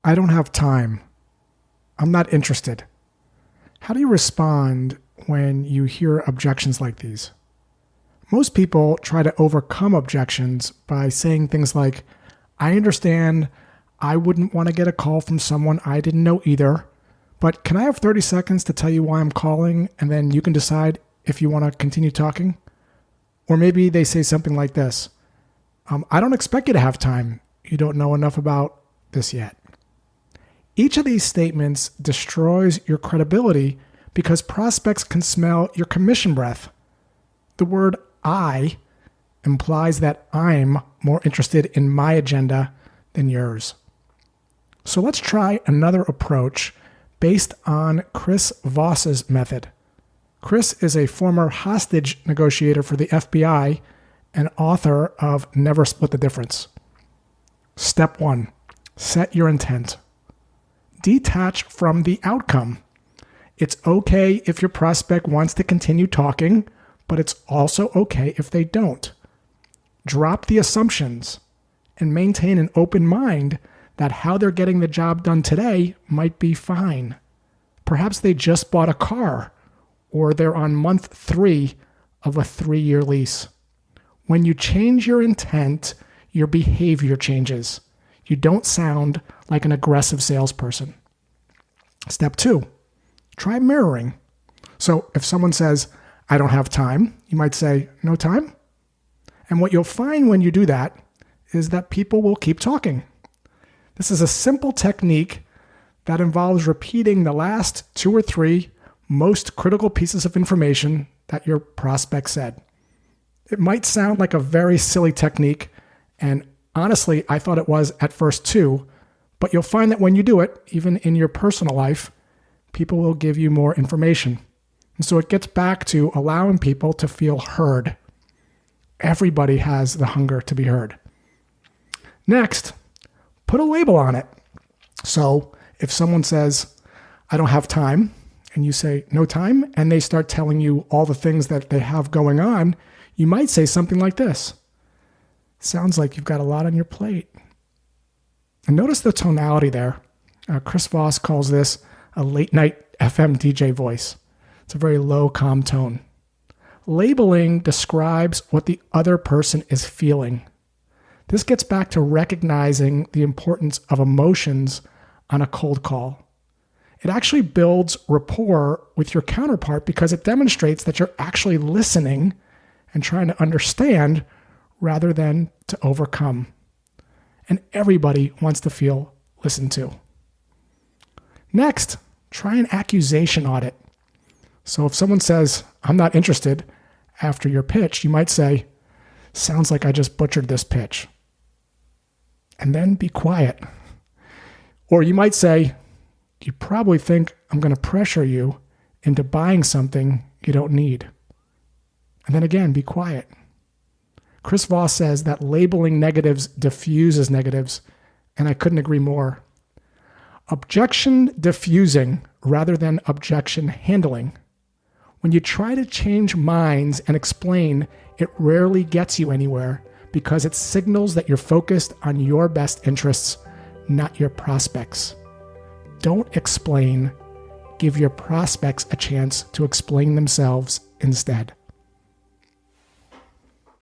I don't have time. I'm not interested. How do you respond when you hear objections like these? Most people try to overcome objections by saying things like, I understand I wouldn't want to get a call from someone I didn't know either, but can I have 30 seconds to tell you why I'm calling and then you can decide if you want to continue talking? Or maybe they say something like this, I don't expect you to have time. You don't know enough about this yet. Each of these statements destroys your credibility because prospects can smell your commission breath. The word I implies that I'm more interested in my agenda than yours. So let's try another approach based on Chris Voss's method. Chris is a former hostage negotiator for the FBI and author of Never Split the Difference. Step 1, set your intent. Detach from the outcome. It's okay if your prospect wants to continue talking, but it's also okay if they don't. Drop the assumptions and maintain an open mind that how they're getting the job done today might be fine. Perhaps they just bought a car, or they're on month 3 of a 3-year lease. When you change your intent, your behavior changes. You don't sound like an aggressive salesperson. Step 2, try mirroring. So if someone says, I don't have time, you might say, no time? And what you'll find when you do that is that people will keep talking. This is a simple technique that involves repeating the last 2 or 3 most critical pieces of information that your prospect said. It might sound like a very silly technique, and honestly, I thought it was at first too, but you'll find that when you do it, even in your personal life, people will give you more information. And so it gets back to allowing people to feel heard. Everybody has the hunger to be heard. Next, put a label on it. So if someone says, I don't have time, and you say, no time, and they start telling you all the things that they have going on, you might say something like this. Sounds like you've got a lot on your plate. And notice the tonality there. Chris Voss calls this a late night FM DJ voice. It's a very low, calm tone. Labeling describes what the other person is feeling. This gets back to recognizing the importance of emotions on a cold call. It actually builds rapport with your counterpart because it demonstrates that you're actually listening and trying to understand rather than to overcome. And everybody wants to feel listened to. Next, try an accusation audit. So if someone says, I'm not interested after your pitch, you might say, sounds like I just butchered this pitch. And then be quiet. Or you might say, you probably think I'm going to pressure you into buying something you don't need. And then again, be quiet. Chris Voss says that labeling negatives diffuses negatives, and I couldn't agree more. Objection diffusing rather than objection handling. When you try to change minds and explain, it rarely gets you anywhere because it signals that you're focused on your best interests, not your prospects. Don't explain. Give your prospects a chance to explain themselves instead.